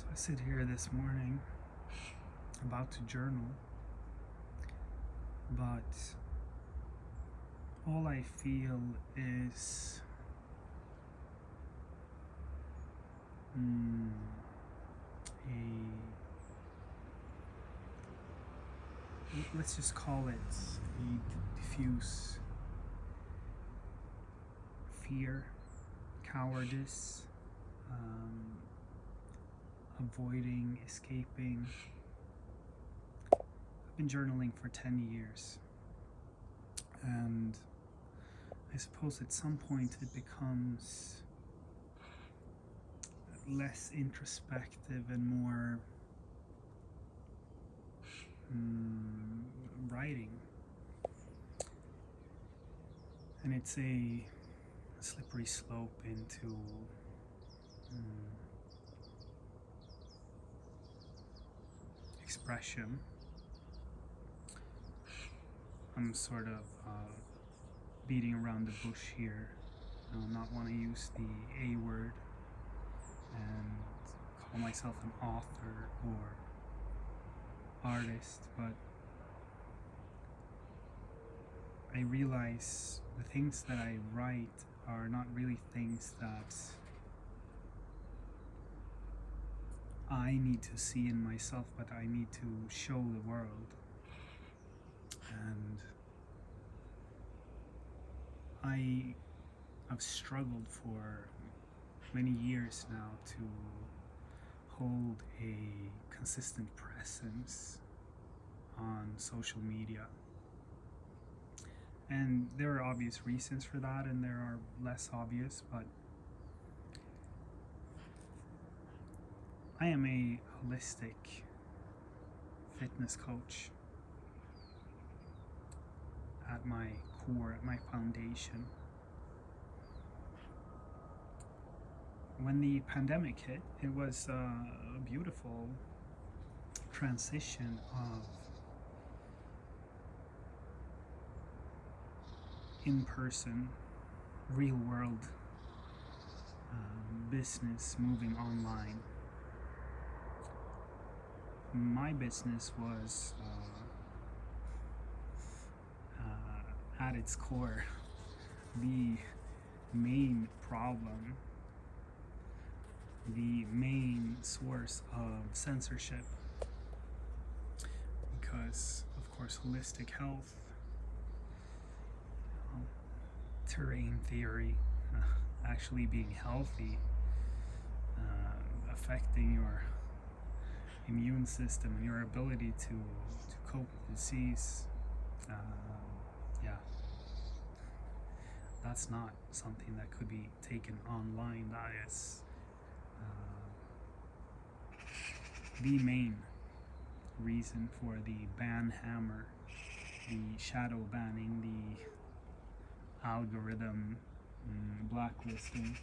So I sit here this morning about to journal, but all I feel is let's just call it a diffuse fear, cowardice, avoiding, escaping. I've been journaling for 10 years, and I suppose at some point it becomes less introspective and more writing. And it's a slippery slope into expression. I'm sort of beating around the bush here. Not want to use the A word and call myself an author or artist, but I realize the things that I write are not really things that I need to see in myself, but I need to show the world. And I have struggled for many years now to hold a consistent presence on social media. And there are obvious reasons for that, and there are less obvious, but I am a holistic fitness coach at my core, at my foundation. When the pandemic hit, it was a beautiful transition of in-person, real-world business moving online. My business was at its core the main problem, the main source of censorship, because of course holistic health, terrain theory, actually being healthy, affecting your immune system and your ability to cope with disease. That's not something that could be taken online. That is the main reason for the ban hammer, the shadow banning, the algorithm blacklisting.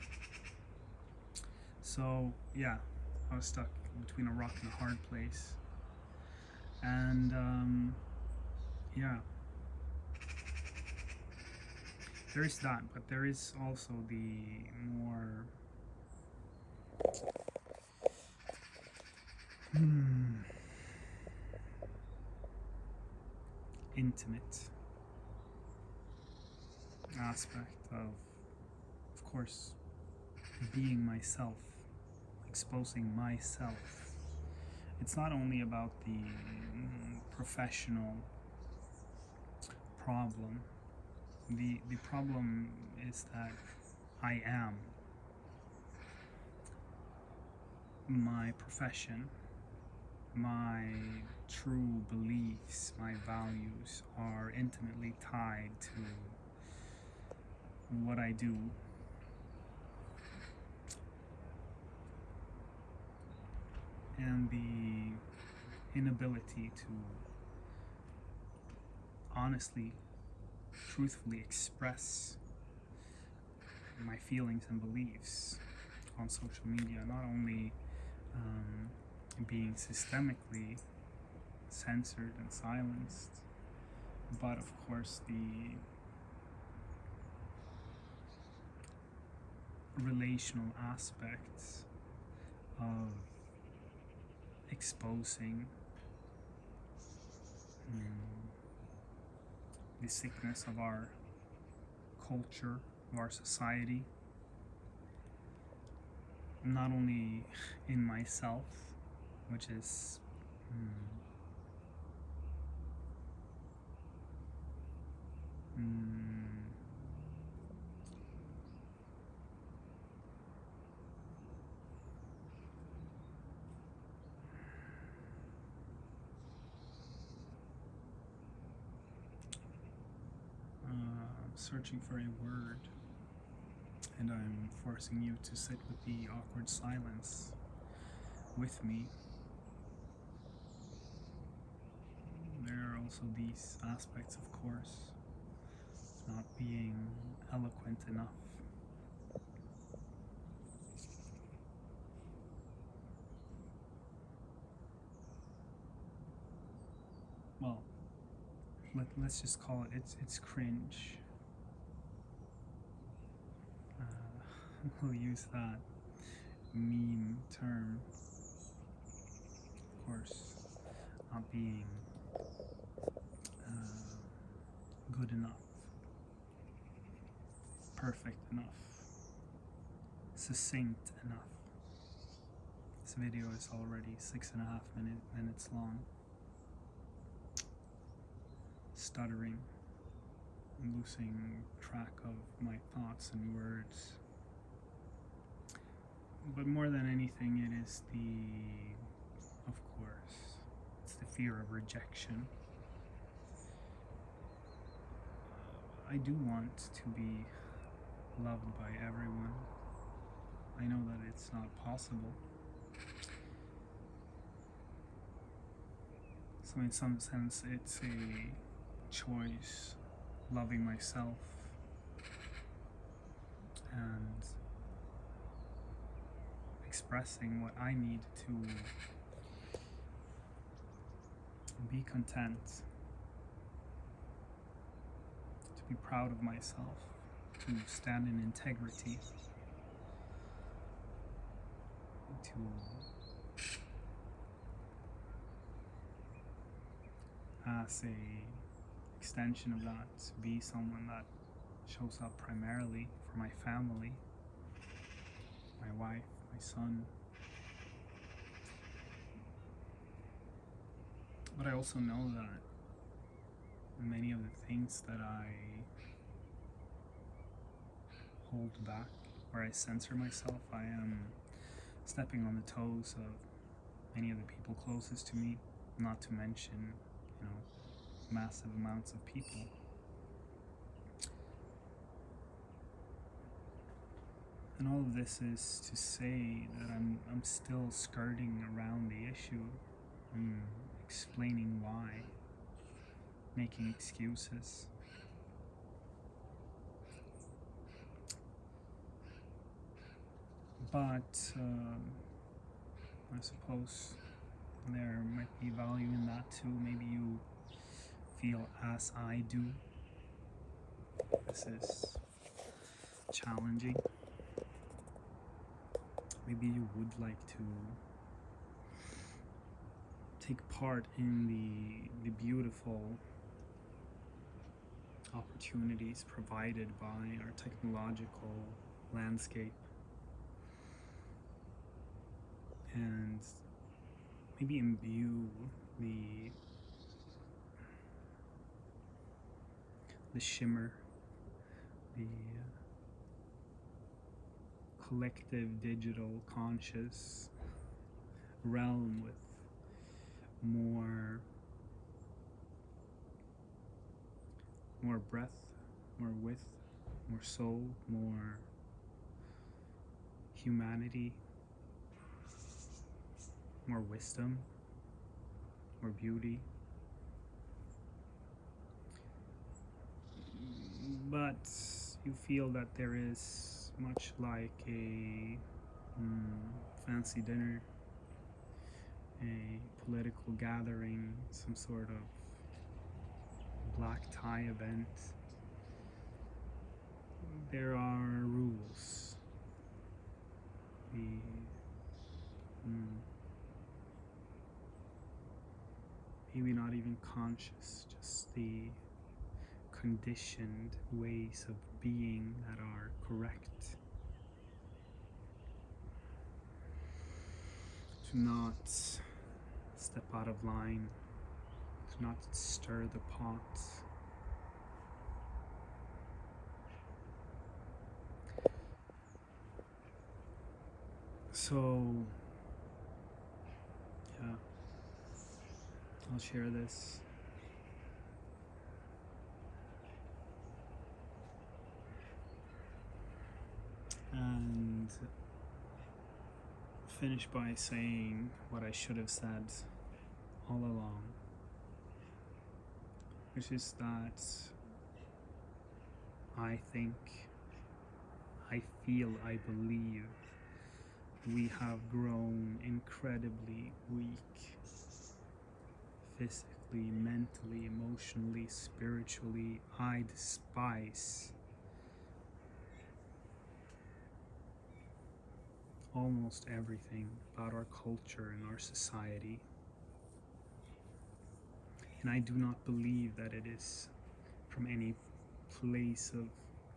So yeah, I was stuck between a rock and a hard place. And there is that, but there is also the more intimate aspect of course, being myself, exposing myself. It's not only about the professional problem. The problem is that I am my profession. My true beliefs, my values are intimately tied to what I do. And the inability to honestly, truthfully express my feelings and beliefs on social media, not only being systemically censored and silenced, but of course the relational aspects of exposing the sickness of our culture, of our society, not only in myself, which is searching for a word, and I'm forcing you to sit with the awkward silence with me. There are also these aspects, of course, not being eloquent enough. Well, let's just call it, it's cringe. We'll use that meme term. Of course, not being good enough, perfect enough, succinct enough. This video is already 6.5 minutes long. Stuttering, losing track of my thoughts and words. But more than anything, it is of course, it's the fear of rejection. I do want to be loved by everyone. I know that it's not possible. So in some sense, it's a choice, loving myself and expressing what I need to be content, to be proud of myself, to stand in integrity, to as a extension of that, to be someone that shows up primarily for my family, my wife, my son. But I also know that many of the things that I hold back, or I censor myself, I am stepping on the toes of many of the people closest to me, not to mention, massive amounts of people. And all of this is to say that I'm still skirting around the issue. I'm explaining why, making excuses. But I suppose there might be value in that too. Maybe you feel as I do. This is challenging. Maybe you would like to take part in the beautiful opportunities provided by our technological landscape, and maybe imbue the shimmer, the collective digital conscious realm with more breadth, more width, more soul, more humanity, more wisdom, more beauty. But you feel that there is much like a fancy dinner, a political gathering, some sort of black tie event. There are rules. maybe not even conscious, just the conditioned ways of being that are correct. To not step out of line, to not stir the pot. So, yeah, I'll share this. And finish by saying what I should have said all along, which is that I think, I feel, I believe we have grown incredibly weak, physically, mentally, emotionally, spiritually. I despise almost everything about our culture and our society. And I do not believe that it is from any place of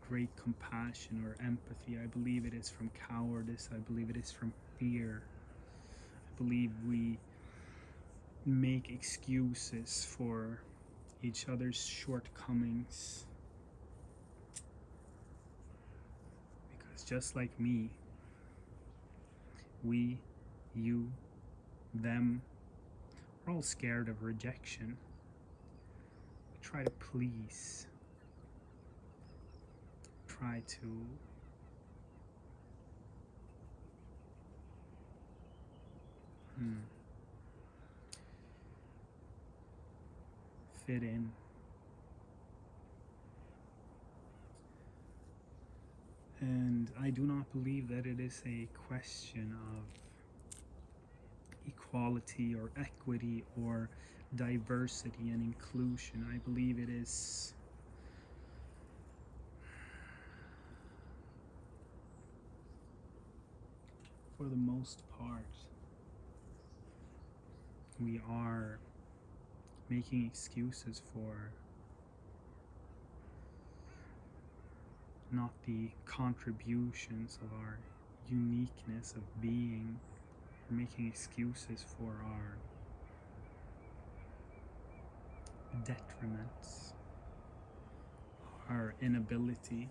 great compassion or empathy. I believe it is from cowardice. I believe it is from fear. I believe we make excuses for each other's shortcomings. Because just like me, we, you, them, we're all scared of rejection. We try to please, try to fit in. And I do not believe that it is a question of equality or equity or diversity and inclusion. I believe it is for the most part we are making excuses for not the contributions of our uniqueness of being. We're making excuses for our detriments, our inability,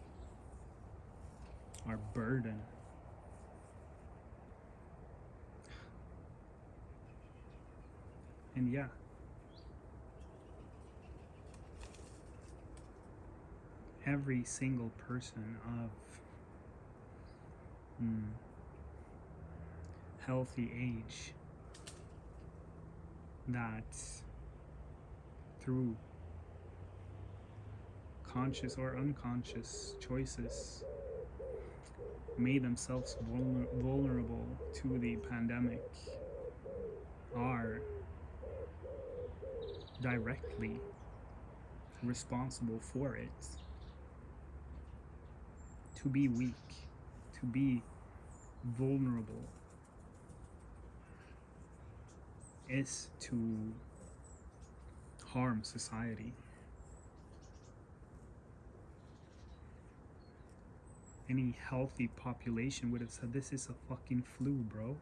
our burden. And yeah, every single person of healthy age that through conscious or unconscious choices made themselves vulnerable to the pandemic are directly responsible for it. To be weak, to be vulnerable, is to harm society. Any healthy population would have said, this is a fucking flu, bro.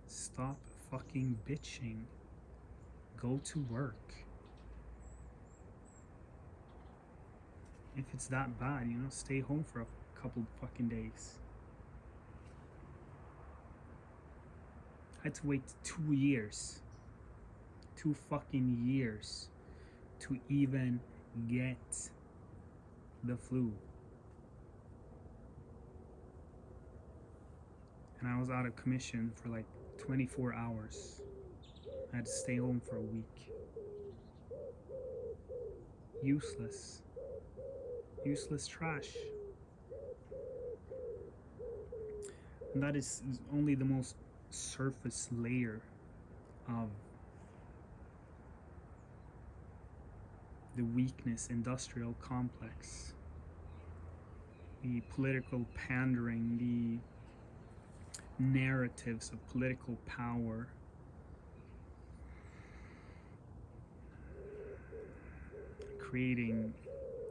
Stop fucking bitching. Go to work. If it's that bad, stay home for a couple fucking days. I had to wait 2 years. 2 fucking years to even get the flu. And I was out of commission for like 24 hours. I had to stay home for a week. Useless. Useless trash. And that is only the most surface layer of the weakness industrial complex. The political pandering, the narratives of political power, creating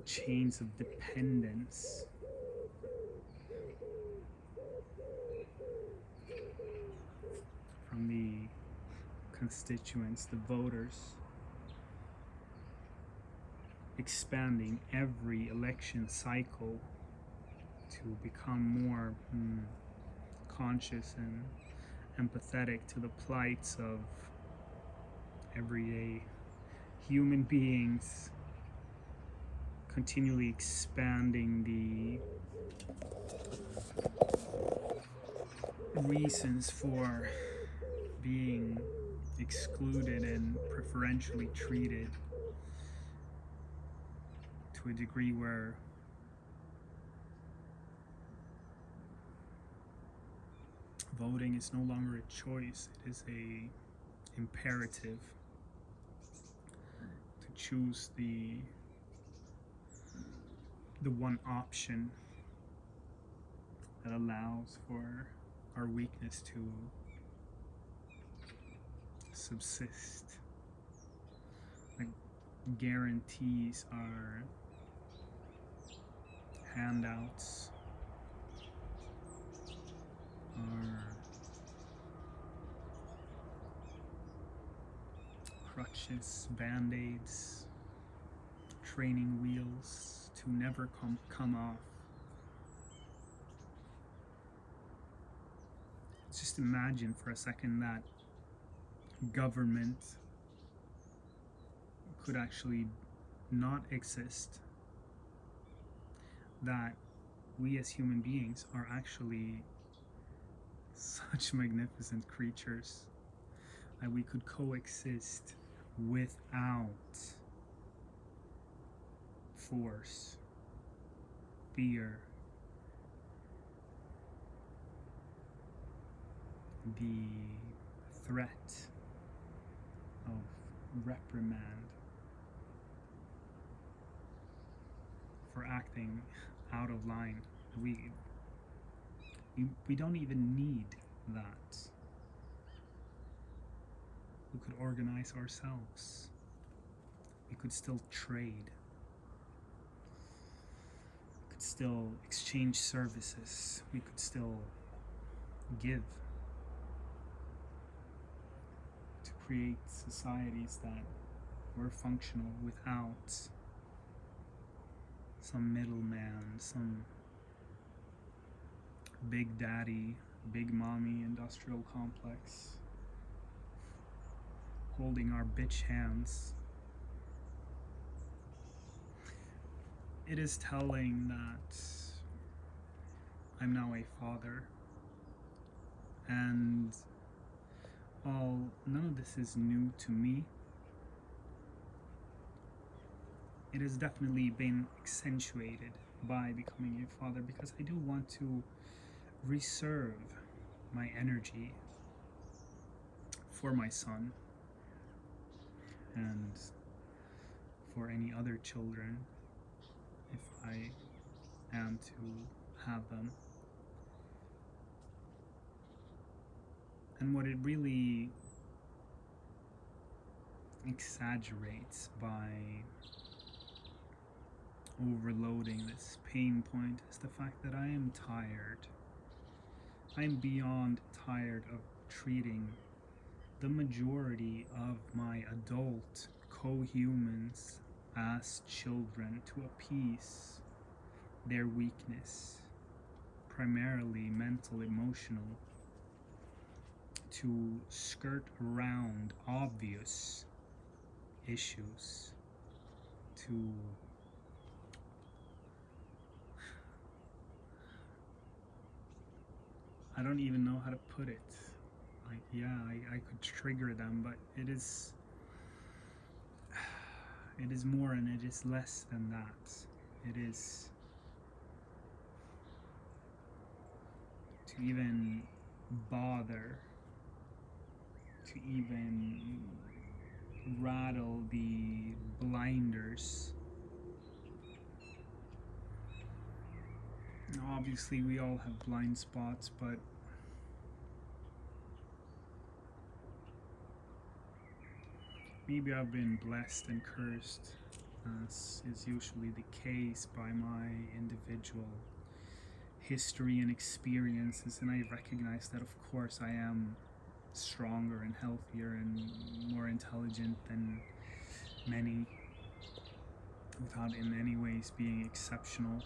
chains of dependence from the constituents, the voters, expanding every election cycle to become more conscious and empathetic to the plights of everyday human beings, continually expanding the reasons for being excluded and preferentially treated to a degree where voting is no longer a choice, it is a imperative to choose the one option that allows for our weakness to subsist, like guarantees our handouts, our crutches, band-aids, training wheels to never come off. Just imagine for a second that government could actually not exist, that we as human beings are actually such magnificent creatures, that we could coexist without force, fear, the threat of reprimand for acting out of line. We don't even need that. We could organize ourselves. We could still trade. We could still exchange services. We could still give to create societies that were functional without some middleman, some big daddy, big mommy industrial complex holding our bitch hands. It is telling that I'm now a father, and none of this is new to me. It has definitely been accentuated by becoming a father, because I do want to reserve my energy for my son and for any other children if I am to have them. And what it really exaggerates by overloading this pain point is the fact that I am tired. I'm beyond tired of treating the majority of my adult co-humans as children to appease their weakness, primarily mental, emotional, to skirt around obvious issues, to I don't even know how to put it. Like, yeah, I could trigger them, but it is more and it is less than that. It is to even bother, to even rattle the blinders. Obviously, we all have blind spots, but maybe I've been blessed and cursed as is usually the case by my individual history and experiences, and I recognize that of course I am stronger and healthier and more intelligent than many, without in any ways being exceptional.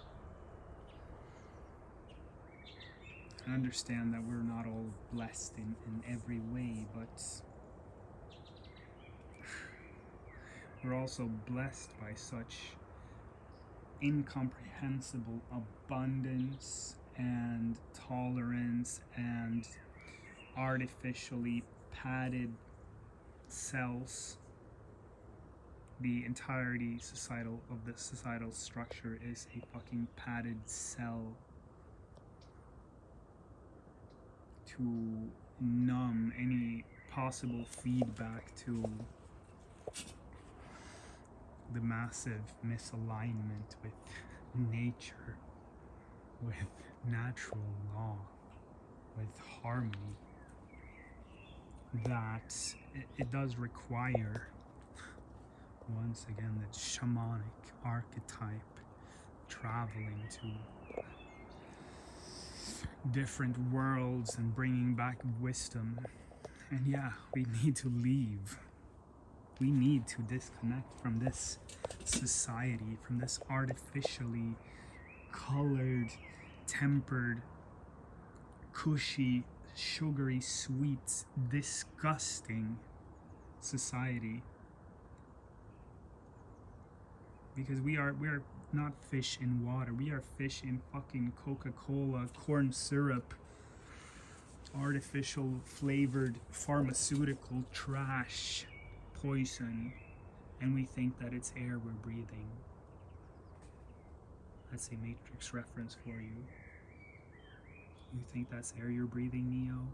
I understand that we're not all blessed in every way, but we're also blessed by such incomprehensible abundance and tolerance and artificially padded cells. The entirety of the societal structure is a fucking padded cell to numb any possible feedback to the massive misalignment with nature, with natural law, with harmony, that it does require, once again, that shamanic archetype traveling to different worlds and bringing back wisdom. And yeah, we need to leave. We need to disconnect from this society, from this artificially colored, tempered, cushy, sugary, sweet, disgusting society. Because we are not fish in water. We are fish in fucking Coca-Cola, corn syrup, artificial flavored pharmaceutical trash, poison, and we think that it's air we're breathing. That's a Matrix reference for you. You think that's air you're breathing, Neo?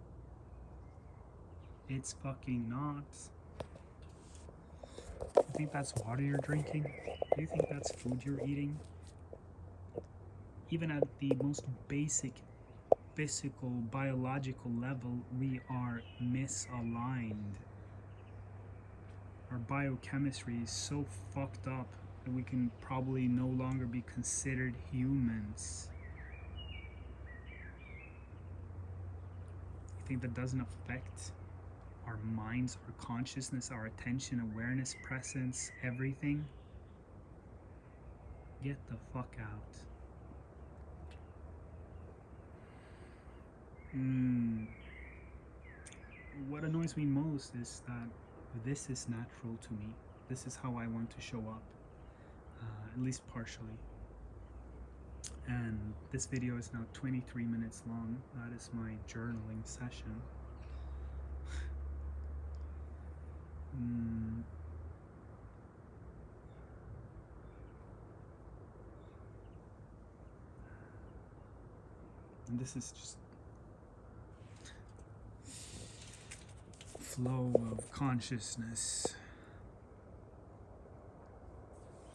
It's fucking not. You think that's water you're drinking? Do you think that's food you're eating? Even at the most basic physical, biological level, we are misaligned. Our biochemistry is so fucked up that we can probably no longer be considered humans. You think that doesn't affect our minds, our consciousness, our attention, awareness, presence, everything? Get the fuck out. What annoys me most is that this is natural to me. This is how I want to show up, at least partially. And this video is now 23 minutes long. That is my journaling session. And this is just flow of consciousness.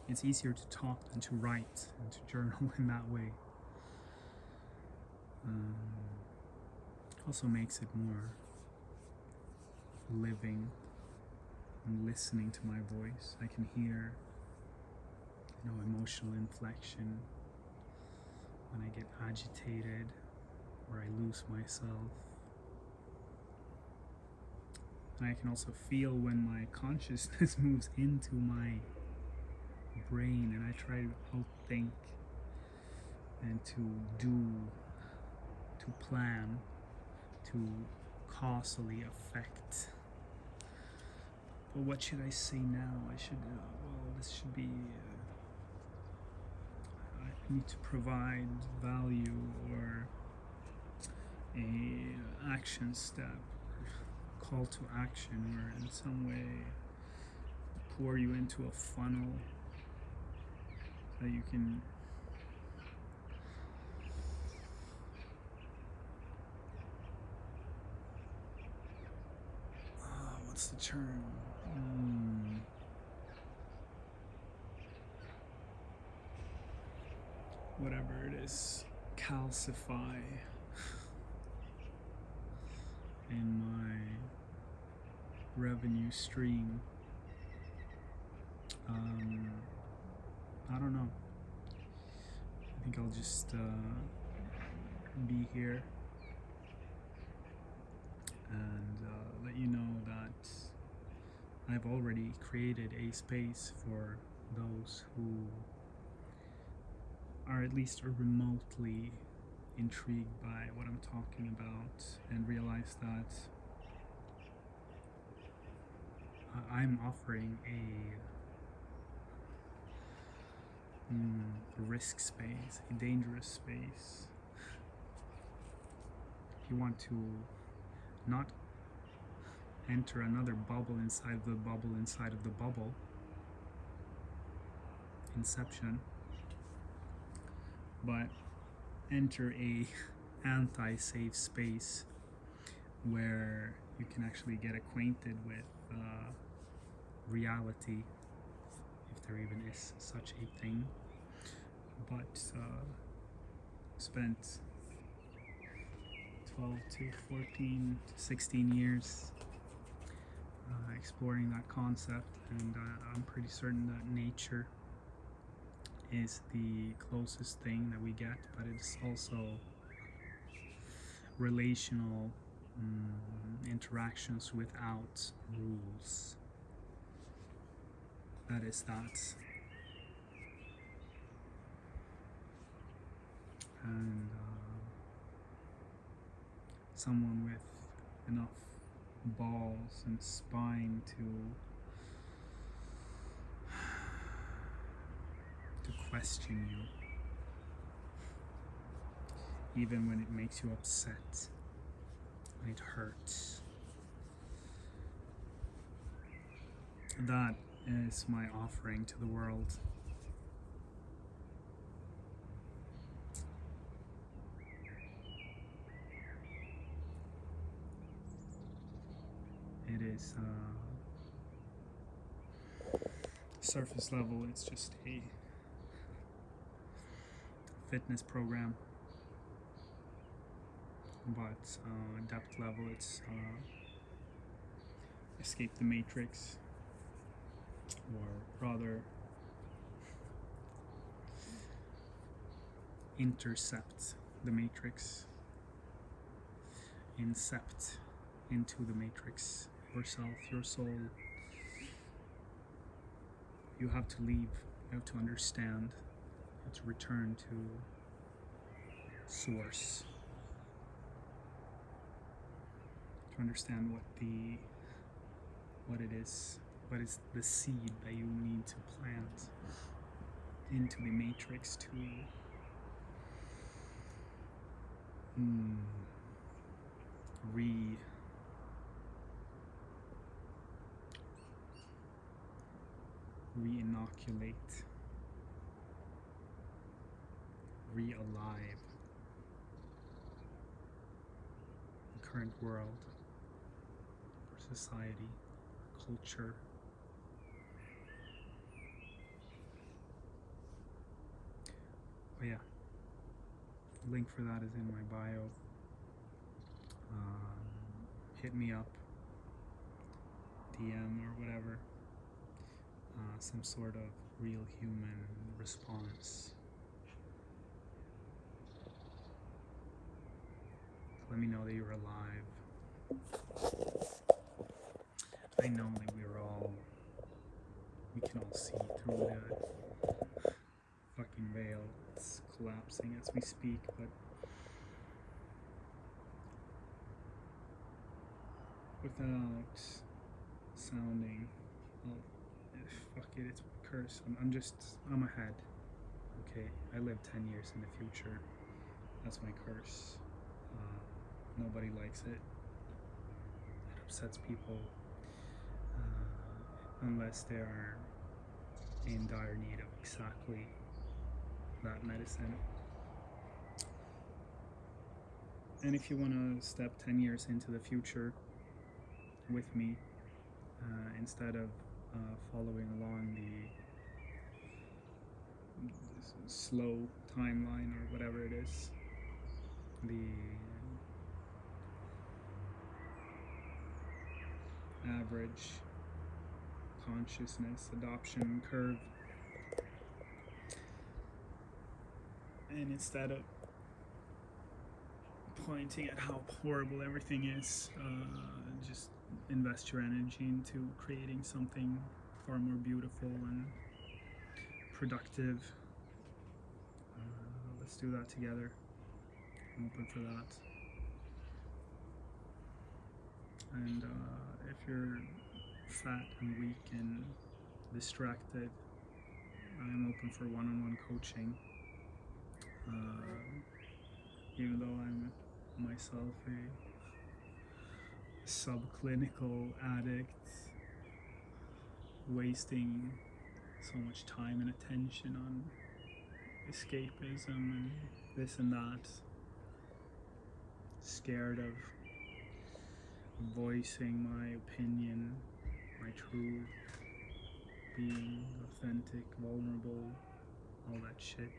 It's easier to talk than to write and to journal in that way. Also makes it more living and listening to my voice. I can hear, emotional inflection when I get agitated or I lose myself. And I can also feel when my consciousness moves into my brain and I try to outthink and to do, to plan, to causally affect. But what should I say now? I should, this should be, I need to provide value or a action step, call to action, or in some way pour you into a funnel so you can what's the term? Whatever it is, calcify in my revenue stream. I don't know. I think I'll just be here and let you know that I've already created a space for those who are at least remotely intrigued by what I'm talking about and realize that I'm offering a risk space, a dangerous space. If you want to not enter another bubble inside the bubble inside of the bubble, Inception, but enter a anti-safe space where you can actually get acquainted with reality, if there even is such a thing. But spent 12 to 14 to 16 years exploring that concept, and I'm pretty certain that nature is the closest thing that we get, but it's also relational interactions without rules. That is that. And someone with enough balls and spine to question you, even when it makes you upset, when it hurts. That is my offering to the world. It is surface level, it's just a fitness program, but depth level, it's escape the matrix, or rather intercept the matrix, incept into the matrix yourself, your soul. You have to leave, you have to understand, you have to return to source, to understand what it is, what is the seed that you need to plant into the matrix to re-inoculate, re-alive the current world, our society, our culture. But yeah, the link for that is in my bio. Hit me up, DM or whatever, some sort of real human response. Let me know that you're alive. I know that we can all see through the fucking veil. It's collapsing as we speak, but without sounding, fuck it, it's a curse. I'm ahead. Okay, I live 10 years in the future. That's my curse. Nobody likes it. It upsets people unless they are in dire need of exactly that medicine. And if you want to step 10 years into the future with me, instead of following along the slow timeline or whatever it is, the average consciousness adoption curve, And instead of pointing at how horrible everything is, just invest your energy into creating something far more beautiful and productive. Let's do that together. I'm open for that. And if you're fat and weak and distracted, I'm open for one-on-one coaching. Even though I'm myself a subclinical addict, wasting so much time and attention on escapism and this and that, scared of voicing my opinion, my truth, being authentic, vulnerable, all that shit.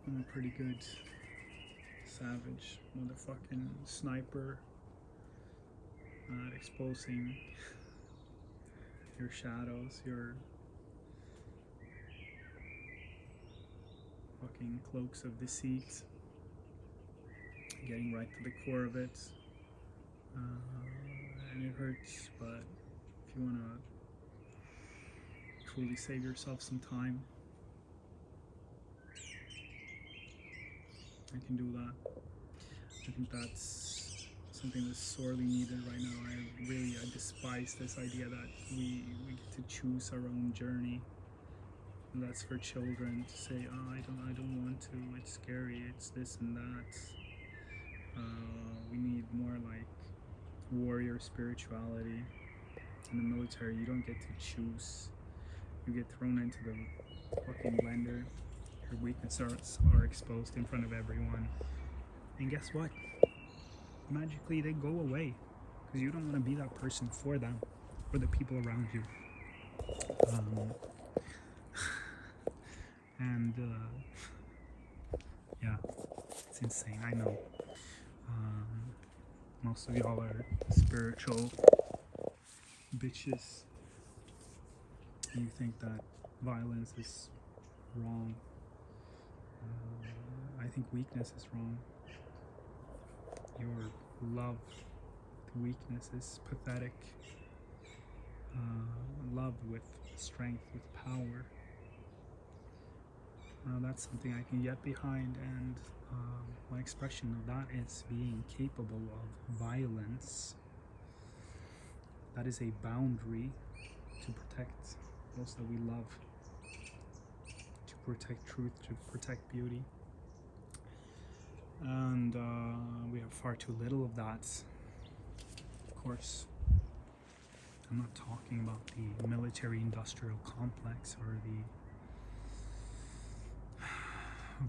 I'm a pretty good savage motherfucking sniper at exposing your shadows, your fucking cloaks of deceit, getting right to the core of it. And it hurts, but if you want to truly save yourself some time, I can do that. I think that's something that's sorely needed right now. I despise this idea that we get to choose our own journey. And that's for children to say, oh, I don't want to, it's scary, it's this and that. We need more like warrior spirituality. In the military, you don't get to choose. You get thrown into the fucking blender. Your weaknesses are exposed in front of everyone. And guess what? Magically they go away. Because you don't want to be that person for them, for the people around you. Yeah, it's insane, I know. Most of y'all are spiritual bitches. You think that violence is wrong. I think weakness is wrong. Your love to weakness is pathetic. Love with strength, with power. That's something I can get behind, and my expression of that is being capable of violence. That is a boundary to protect those that we love, to protect truth, to protect beauty. And we have far too little of that. Of course, I'm not talking about the military-industrial complex or the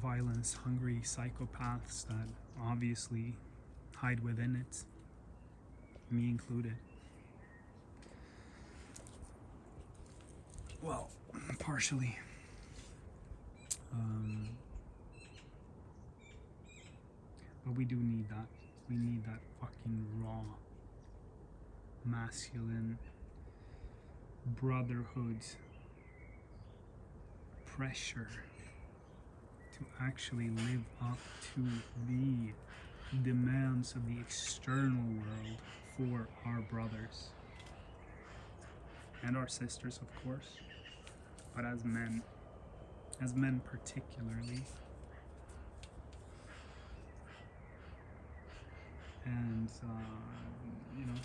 violence-hungry psychopaths that obviously hide within it, me included. Well, partially. But we do need that. We need that fucking raw, masculine brotherhood pressure to actually live up to the demands of the external world for our brothers and our sisters, of course, but as men particularly. And you know,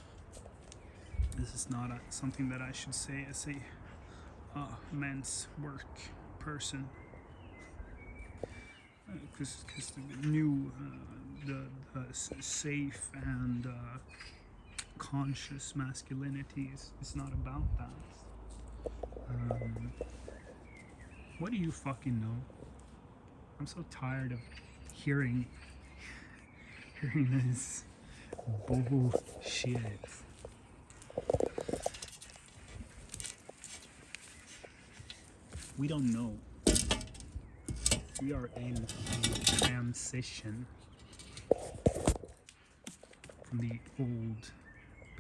this is not something that I should say as a men's work person, because the new the safe and conscious masculinity is not about that. What do you fucking know? I'm so tired of hearing this bullshit. We don't know. We are in a transition from the old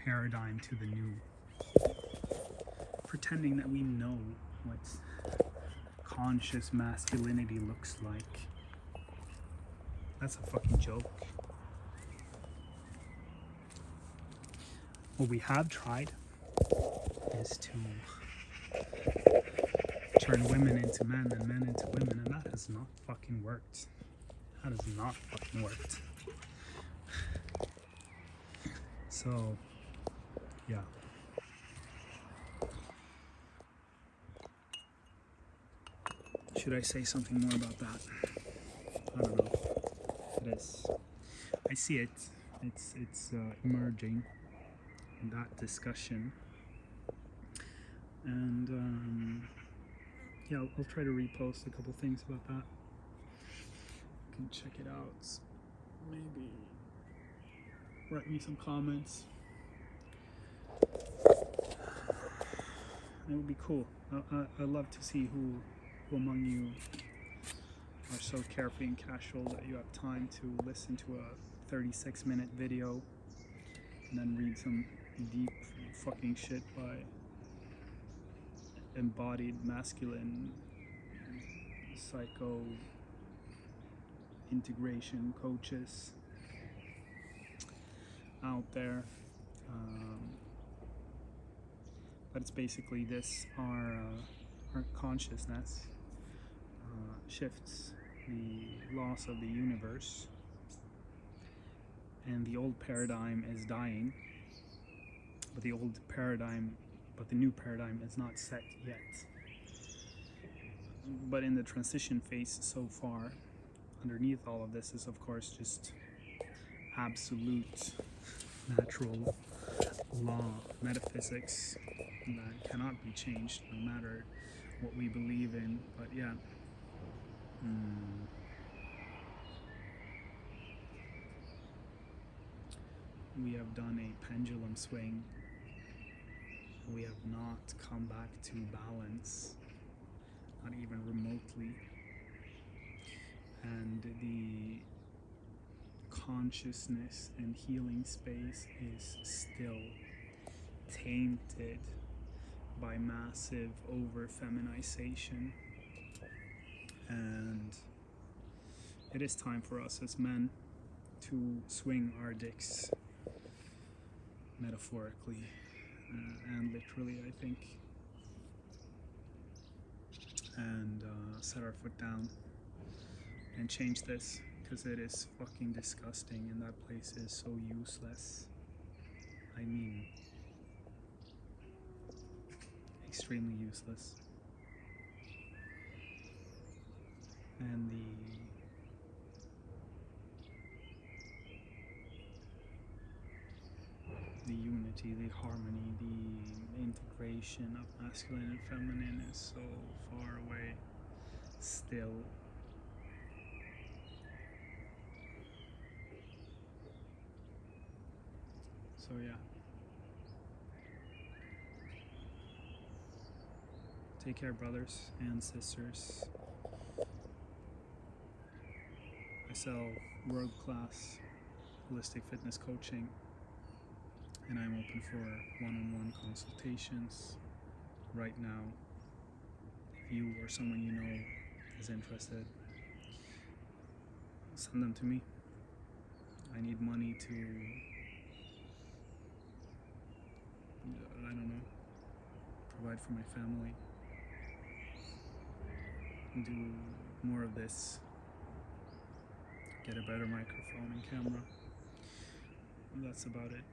paradigm to the new. Pretending that we know what's conscious masculinity looks like. That's a fucking joke. What we have tried is to turn women into men and men into women, and that has not fucking worked. That has not fucking worked. So, yeah. Should I say something more about that? I don't know. It is. I see it. It's emerging in that discussion, and yeah, I'll try to repost a couple things about that. You can check it out. Maybe write me some comments. It would be cool. I love to see who among you are so carefree and casual that you have time to listen to a 36-minute video and then read some deep fucking shit by embodied masculine psycho integration coaches out there. But it's basically this: our consciousness shifts the laws of the universe, and the old paradigm is dying, but the new paradigm is not set yet. But in the transition phase so far, underneath all of this is of course just absolute natural law, metaphysics that cannot be changed no matter what we believe in. But yeah, we have done a pendulum swing. We have not come back to balance, not even remotely. And the consciousness and healing space is still tainted by massive over-feminization. And it is time for us as men to swing our dicks, metaphorically and literally, I think, and set our foot down and change this, because it is fucking disgusting and that place is so useless. I mean, extremely useless. And the unity, the harmony, the integration of masculine and feminine is so far away still. So yeah, take care, brothers and sisters. I sell world-class holistic fitness coaching, and I'm open for one-on-one consultations right now. If you or someone you know is interested, send them to me. I need money to, I don't know, provide for my family, do more of this, get a better microphone and camera. And that's about it.